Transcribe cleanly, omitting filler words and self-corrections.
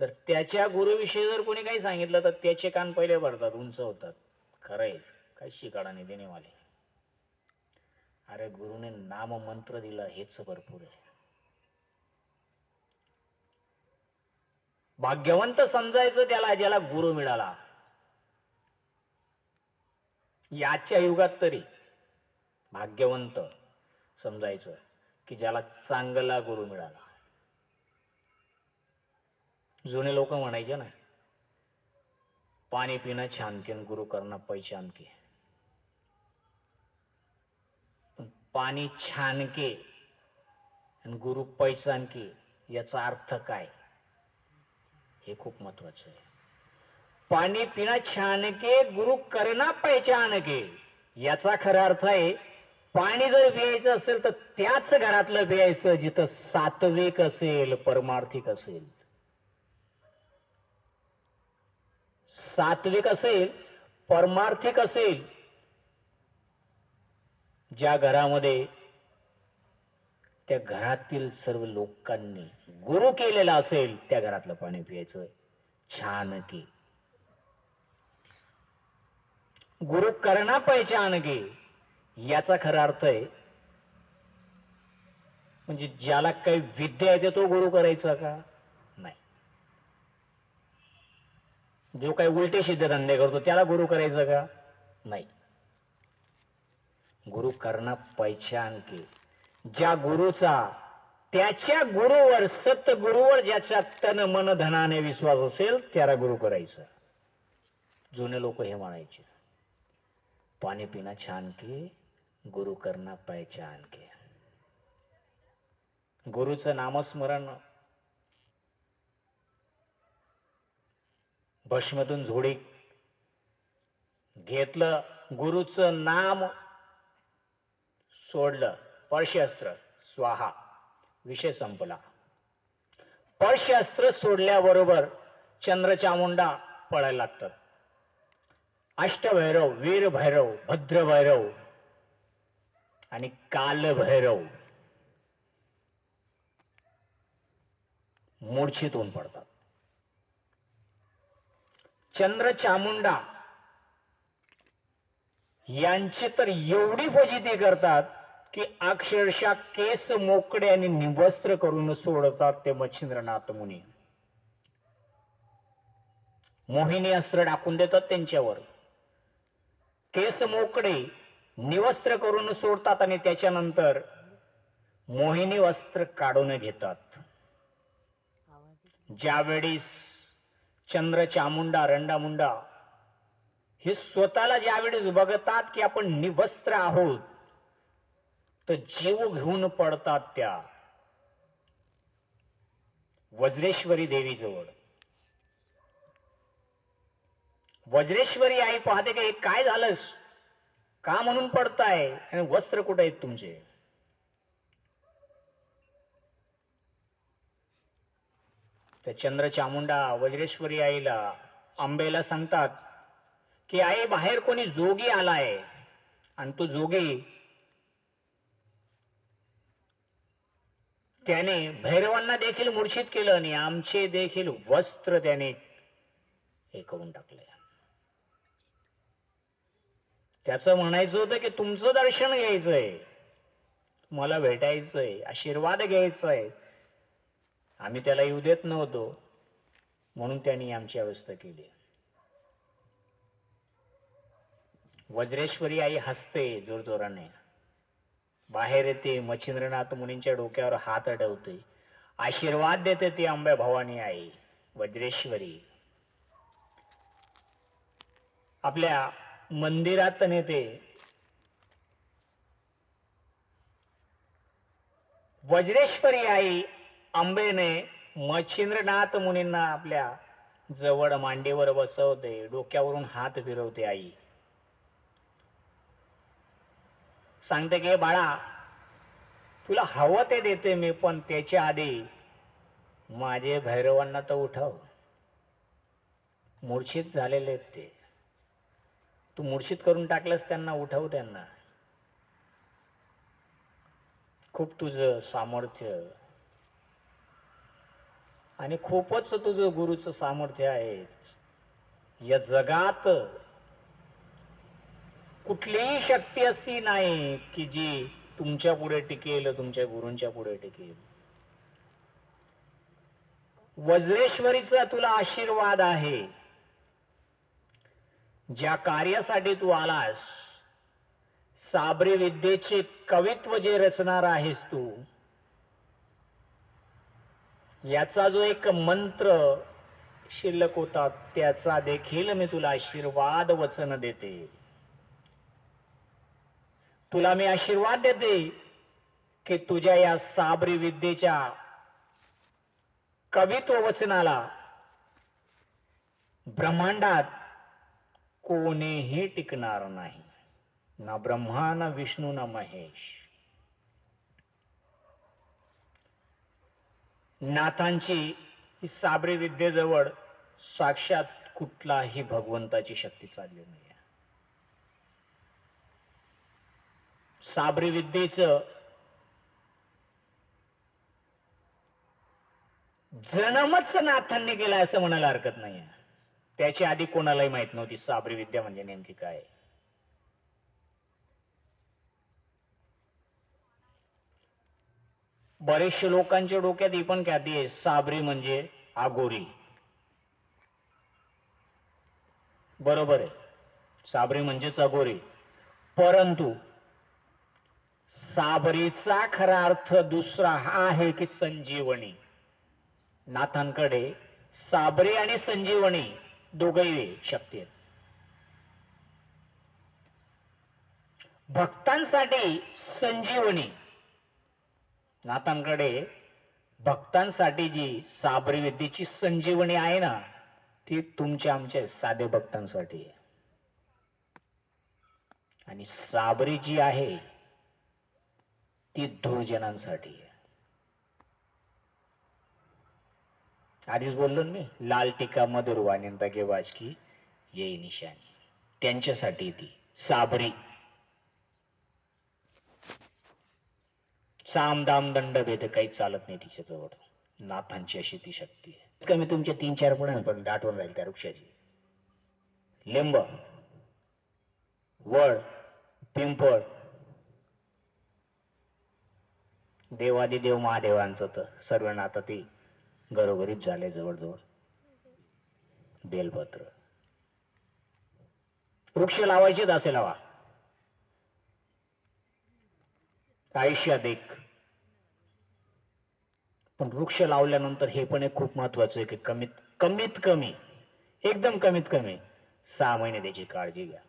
जर त्याच्या गुरुविषयी जर कोणी काही सांगितलं तर त्याचे कान पहिले भरतात, उंच होतात. खरंय, काय शिकाडा नाही देणेवाले. अरे गुरुने नाम मंत्र दिला हेच भरपूर आहे. भाग्यवंत समजायचं त्याला ज्याला गुरु मिळाला. याच्या युगात तरी भाग्यवंत समजायचं की ज्याला चांगला गुरु मिळाला. जुने लोक म्हणायचे ना, पाणी पिणं छान के गुरु करना पहिचान के. पाणी छान के आणि गुरु पहिचान के याचा अर्थ काय हे खूप महत्वाचं आहे. पाणी पिणं छान के गुरु करना पहिचान के याचा खरा अर्थ आहे, पाणी जर प्यायचं असेल तर त्याच घरातलं प्यायचं जिथं सात्विक असेल, परमार्थिक असेल. सात्विक असेल, परमार्थिक असेल, ज्या घरामध्ये त्या घरातील सर्व लोकांनी गुरु केलेला असेल त्या घरातलं पाणी प्यायचं छान की. गुरु करना पहिचान के याचा खरा अर्थ आहे, म्हणजे ज्याला काही विद्या येते तो गुरु करायचा का? नाही. जो काही उलटे सिद्ध धंदे करतो त्याला गुरु करायचं का? नाही. गुरु करना पहिचान के, ज्या गुरुचा त्याच्या गुरुवर, सतगुरुवर ज्याच्या तन मन धनाने विश्वास असेल त्याला गुरु करायचं. जुने लोक हे म्हणायचे, पाणी पिना छान के गुरु करना पहिचान के. गुरुचं नामस्मरण भस्मतून झोडी घेतलं, गुरुचं नाम सोडलं, परशस्त्र स्वाहा, विषय संपला. परशस्त्र सोडल्याबरोबर चंद्रचामुंडा पळायला लागतात. अष्टभैरव, वीरभैरव, भद्रभैरव आणि कालभैरव मूर्छित होऊन पडतात. चंद्रचामुंडा यांची तर एवढी फजिती करतात की अक्षरशः केस मोकळे आणि निवस्त्र करून सोडतात ते मच्छिंद्रनाथ मुनी. मोहिनी अस्त्र टाकून देतात त्यांच्यावर, केस मोकळे निवस्त्र करून सोडतात आणि त्याच्यानंतर मोहिनी वस्त्र काढून घेतात. ज्यावेळी चंद्रचामुंडा, रंडामुंडा हे स्वतःला ज्यावेळेस बघतात की आपण निवस्त्र आहोत तर जीव घेऊन पडतात त्या वज्रेश्वरी देवीजवळ. वज्रेश्वरी आई पाहते की काय झालंस, का म्हणून पडताय आणि वस्त्र कुठे आहेत तुमचे. त्या चंद्रचामुंडा वज्रेश्वरी आईला, अंबेला सांगतात की आई बाहेर कोणी जोगी आलाय आणि तो जोगी त्याने भैरवांना देखील मूर्छित केलं आणि आमचे देखील वस्त्र त्याने हे करून टाकले. त्याचं म्हणायचं होतं की तुमचं दर्शन घ्यायचंय, मला भेटायचंय, आशीर्वाद घ्यायचाय, आम्ही त्याला येऊ देत नव्हतो म्हणून त्यांनी आमची अवस्था केली. वज्रेश्वरी आई हसते जोरजोराने, बाहेर येते, मच्छिंद्रनाथ मुनींच्या डोक्यावर हात अडवते, आशीर्वाद देते ती अंबे भवानी आई वज्रेश्वरी. आपल्या मंदिरात नेते. वज्रेश्वरी आई अंबेने मच्छिंद्रनाथ मुनींना आपल्या जवळ मांडीवर बसवते, डोक्यावरून हात फिरवते. आई सांगते की बाळा तुला हवं ते देते मी, पण त्याच्या आधी माझे भैरवांना तर उठव, मूर्छित झालेले आहेत ते, तू मूर्छित करून टाकलंस त्यांना, उठव त्यांना. खूप तुझं सामर्थ्य आणि खूपच तुझं गुरुचं सामर्थ्य आहे. या जगात कुठलीही शक्ती अशी नाही की जी तुमच्या पुढे टिकेल, तुमच्या गुरूंच्या पुढे टिकेल. वज्रेश्वरीचा तुला आशीर्वाद आहे. ज्या कार्यासाठी तू आलास, साबरी विद्येचे कवित्व जे रचणार आहेस तू, याचा जो एक मंत्र शिल्लक होता त्याचा देखील मी तुला आशीर्वाद वचन देते. तुला मी आशीर्वाद देते की तुझ्या या साबरी विद्येच्या कवित्व वचनाला ब्रह्मांडात कोणीही टिकणार नाही, ना ब्रह्मा ना विष्णू ना महेश. नाथांची साबरी विद्येजवळ साक्षात कुठलाही भगवंताची शक्ती चालली नाही. साबरी विद्येचं जन्मच नाथांनी केला असं म्हणायला हरकत नाही. त्याची आधी कोणालाही माहित नव्हती साबरी विद्या म्हणजे नेमकी काय. बरेचशे लोकांच्या डोक्यात ही पण ख्याती आहे साबरी म्हणजे आगोरी. बरोबर आहे, साबरी म्हणजेच अघोरी. परंतु साबरीचा खरा अर्थ दुसरा हा आहे की संजीवनी. नाथांकडे साबरी आणि संजीवनी दोघही शक्ती आहेत. भक्तांसाठी संजीवनी, नाथांकडे भक्तांसाठी जी साबरी विद्येची संजीवनी आहे ना, ती तुमच्या आमच्या साधे भक्तांसाठी आहे. आणि साबरी जी आहे ती दुर्जनांसाठी आहे. आधीच बोललो मी, लाल टीका मधुर वाणिंता के वाचकी येई निशाणी. त्यांच्यासाठी ती साबरी. साम दाम दंड भेद काही चालत नाही तिच्याजवळ. नाथांची अशी ती शक्ती आहे. कमी तुमच्या 3-4 पुढ्यांपर्यंत आठवण राहील त्या वृक्षाची. लिंब, वड, पिंपळ, देवादिदेव महादेवांचं तर सर्व नातं ते घरोघरीच झाले जवळजवळ. बेलपत्र. वृक्ष लावायचेच असे लावा, आयुष्यात एक. पण वृक्ष लावल्यानंतर हे पण एक खूप महत्वाचं आहे की कमीत कमी एकदम कमीत कमी 6 महिने त्याची काळजी घ्या.